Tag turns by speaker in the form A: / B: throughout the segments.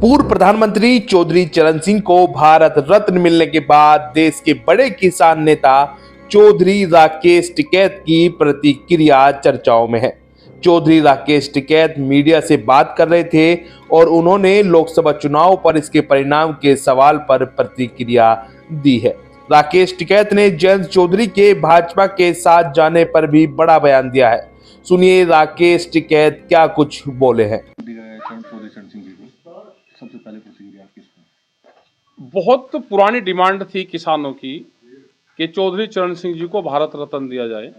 A: पूर्व प्रधानमंत्री चौधरी चरण सिंह को भारत रत्न मिलने के बाद देश के बड़े किसान नेता चौधरी राकेश टिकैत की प्रतिक्रिया चर्चाओं में है। चौधरी राकेश टिकैत मीडिया से बात कर रहे थे और उन्होंने लोकसभा चुनाव पर इसके परिणाम के सवाल पर प्रतिक्रिया दी है। राकेश टिकैत ने जयंत चौधरी के भाजपा के साथ जाने पर भी बड़ा बयान दिया है। सुनिए राकेश टिकैत क्या कुछ बोले हैं।
B: सबसे पहले प्रतिक्रिया आपकी इसमें।
C: बहुत पुरानी डिमांड थी किसानों की कि चौधरी चरण सिंह जी को भारत रत्न दिया जाए।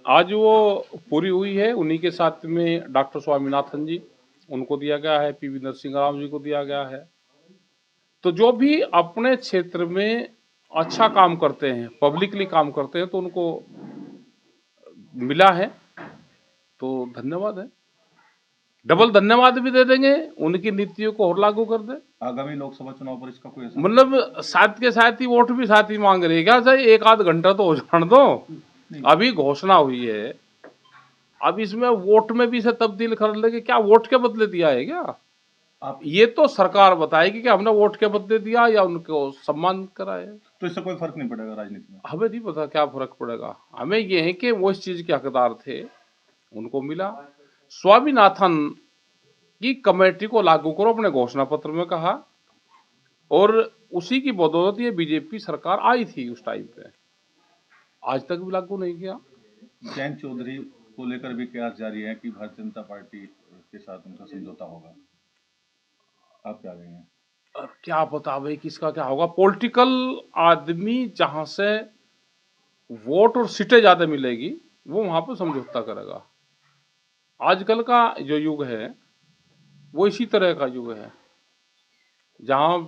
C: आज वो पूरी हुई है। उन्हीं के साथ में डॉक्टर स्वामीनाथन जी, उनको दिया गया है, पीवी नरसिंह राव जी को दिया गया है। तो जो भी अपने क्षेत्र में अच्छा काम करते हैं, पब्लिकली काम करते हैं, तो उनको मिला है, तो धन्यवाद है। डबल धन्यवाद भी दे देंगे, उनकी नीतियों को और लागू कर दे।
B: आगामी लोकसभा चुनाव पर इसका कोई असर
C: मतलब साथ के साथ ही वोट भी साथ ही मांग रहे हैं क्या? चाहे एक आध घंटा तो हो जाने दो। अभी घोषणा हुई है, अब इसमें वोट में भी इसे तब्दील कर लेंगे क्या? वोट के बदले दिया है क्या?
B: आप
C: ये तो सरकार बताएगी कि हमने वोट के बदले दिया या उनको सम्मान कराया।
B: तो इससे कोई फर्क नहीं पड़ेगा राजनीति में?
C: हमें नहीं पता क्या फर्क पड़ेगा। हमें ये है कि वो इस चीज के हकदार थे, उनको मिला। स्वामीनाथन की कमेटी को लागू करो, अपने घोषणा पत्र में कहा, और उसी की बदौलत ये बीजेपी सरकार आई थी उस टाइम पे। आज तक भी लागू नहीं किया।
B: जयंत चौधरी को लेकर भी कयास जारी है कि भारतीय जनता पार्टी के साथ उनका समझौता होगा। आप क्या कहेंगे?
C: अब क्या पता भाई किसका क्या होगा। पॉलिटिकल आदमी जहां से वोट और सीटें ज्यादा मिलेगी वो वहां पर समझौता करेगा। आजकल का जो युग है वो इसी तरह का युग है, जहां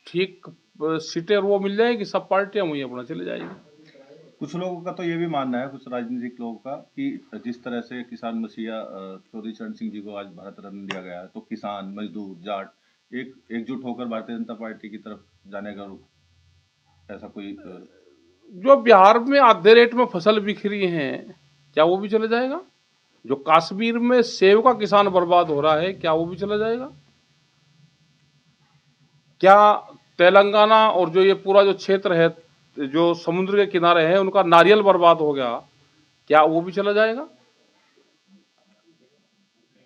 C: ठीक सीटें वो मिल जाएगी, सब पार्टियां वहीं अपना चले जाएगी।
B: कुछ लोगों का तो ये भी मानना है, कुछ राजनीतिक लोगों का, कि जिस तरह से किसान मसीहा चौधरी चरण सिंह जी को आज भारत रत्न दिया गया है, तो किसान, मजदूर, जाट एकजुट होकर भारतीय जनता पार्टी की तरफ जाने का रुख, ऐसा कोई
C: जो बिहार में आधे रेट में फसल बिखरी है, क्या वो भी चले जाएगा? जो कश्मीर में सेब का किसान बर्बाद हो रहा है, क्या वो भी चला जाएगा? क्या तेलंगाना और जो ये पूरा जो क्षेत्र है जो समुद्र के किनारे है, उनका नारियल बर्बाद हो गया, क्या वो भी चला जाएगा?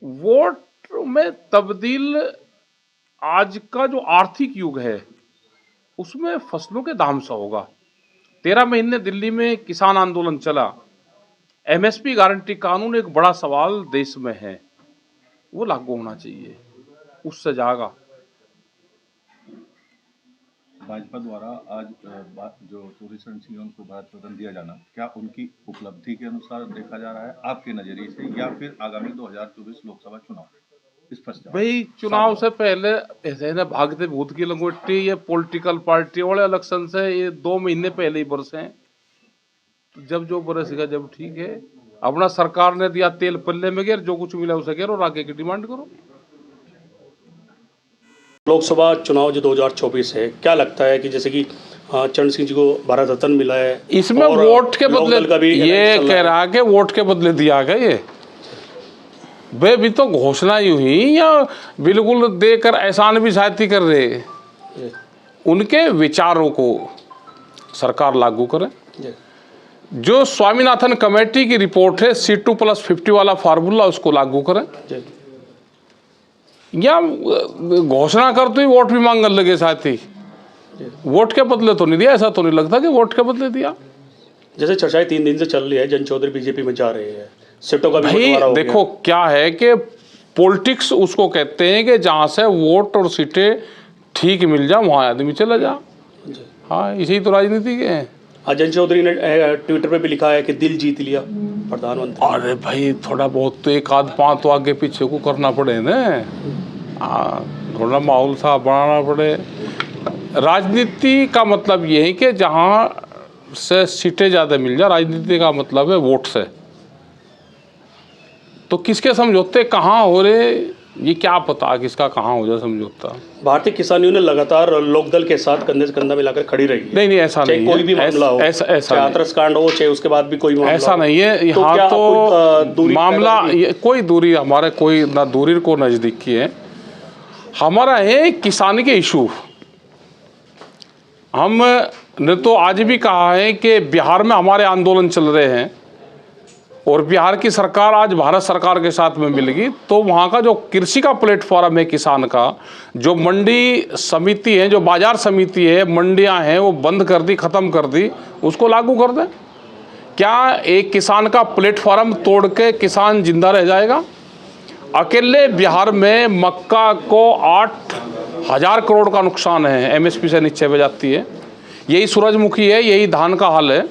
C: वोट में तब्दील, आज का जो आर्थिक युग है उसमें फसलों के दाम से होगा। 13 महीने दिल्ली में किसान आंदोलन चला। एमएसपी गारंटी कानून एक बड़ा सवाल देश में है, वो लागू होना चाहिए, उससे जाएगा।
B: भाजपा द्वारा आज जो चौधरी चरण सिंह उनको भारत रत्न दिया जाना, क्या उनकी उपलब्धि के अनुसार देखा जा रहा है आपके नजरिए से, या फिर आगामी 2024 लोकसभा चुनाव इस पर? भाई
C: चुनाव से पहले ऐसे ना भागते भूत की लंगोटी, ये पॉलिटिकल पार्टी वाले इलेक्शन से ये 2 महीने पहले ही बरसे हैं। जब जो बरसेगा जब ठीक है। अपना सरकार ने दिया तेल पल्ले में गिर, जो कुछ मिला उसे गिर और आगे की डिमांड करो।
D: लोकसभा चुनाव जो 2024 है, क्या लगता है कि जैसे कि चरण सिंह जी को भारत रत्न मिला है,
C: इसमें वोट के बदले ये कह रहा है कि वोट के बदले दिया गया, ये वे भी तो घोषणा ही हुई या बिल्कुल देकर एहसान भी शायद ही कर रहे। उनके विचारों को सरकार लागू करे। जो स्वामीनाथन कमेटी की रिपोर्ट है C2+50 वाला फार्मूला, उसको लागू करें, या घोषणा करते ही वोट भी मांगने लगे साथ ही। वोट के बदले तो नहीं दिया, ऐसा तो नहीं लगता कि वोट के बदले दिया।
D: जैसे चर्चाएं 3 दिन से चल रही है, जयंत चौधरी बीजेपी में जा रहे हैं, सीटों का
C: भाई देखो क्या है कि पॉलिटिक्स उसको कहते हैं कि जहां से वोट और सीटें ठीक मिल जाए वहां आदमी चला जा। हाँ, इसी तो राजनीति के हैं।
D: जयंत चौधरी ने ट्विटर पे भी लिखा है कि दिल जीत लिया प्रधानमंत्री।
C: अरे भाई थोड़ा बहुत तो एक आध पाँच तो आगे पीछे को करना पड़े ना, थोड़ा माहौल साफ बनाना पड़े। राजनीति का मतलब ये है कि जहाँ से सीटें ज़्यादा मिल जाए, राजनीति का मतलब है वोट से। तो किसके समझौते कहाँ हो रहे, ये क्या पता किसका कहाँ हो जाए समझौता।
D: भारतीय किसान यूनियन लगातार लोकदल के साथ कंधे से कंधा मिलाकर खड़ी रही है।
C: नहीं ऐसा नहीं है,
D: कोई भी मामला हो,
C: ऐसा
D: हाथरस कांड हो, चाहे उसके बाद भी कोई मामला
C: ऐसा नहीं है। यहाँ तो मामला कोई दूरी, हमारे कोई ना दूरी को नजदीक की है। हमारा है किसान के इशू। हमने तो आज भी कहा है कि बिहार में हमारे आंदोलन चल रहे हैं और बिहार की सरकार आज भारत सरकार के साथ में मिल गई, तो वहाँ का जो कृषि का प्लेटफॉर्म है किसान का, जो मंडी समिति है, जो बाजार समिति है, मंडियाँ हैं, वो बंद कर दी, ख़त्म कर दी, उसको लागू कर दें। क्या एक किसान का प्लेटफॉर्म तोड़ के किसान जिंदा रह जाएगा? अकेले बिहार में मक्का को 8,000 करोड़ का नुकसान है, एमएसपी से नीचे बह जाती है। यही सूरजमुखी है, यही धान का हाल है।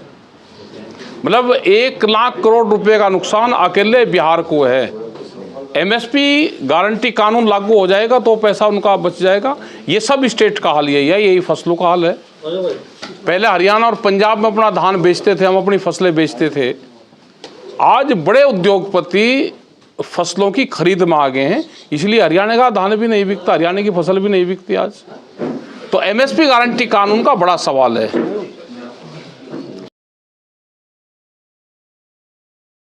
C: मतलब 1 लाख करोड़ रुपए का नुकसान अकेले बिहार को है। एमएसपी गारंटी कानून लागू हो जाएगा तो पैसा उनका बच जाएगा। ये सब स्टेट का हाल यही है, यही फसलों का हाल है। पहले हरियाणा और पंजाब में अपना धान बेचते थे, हम अपनी फसलें बेचते थे। आज बड़े उद्योगपति फसलों की खरीद में आ गए हैं, इसलिए हरियाणा का धान भी नहीं बिकता, हरियाणा की फसल भी नहीं बिकती आज। तो एमएसपी गारंटी कानून का बड़ा सवाल है।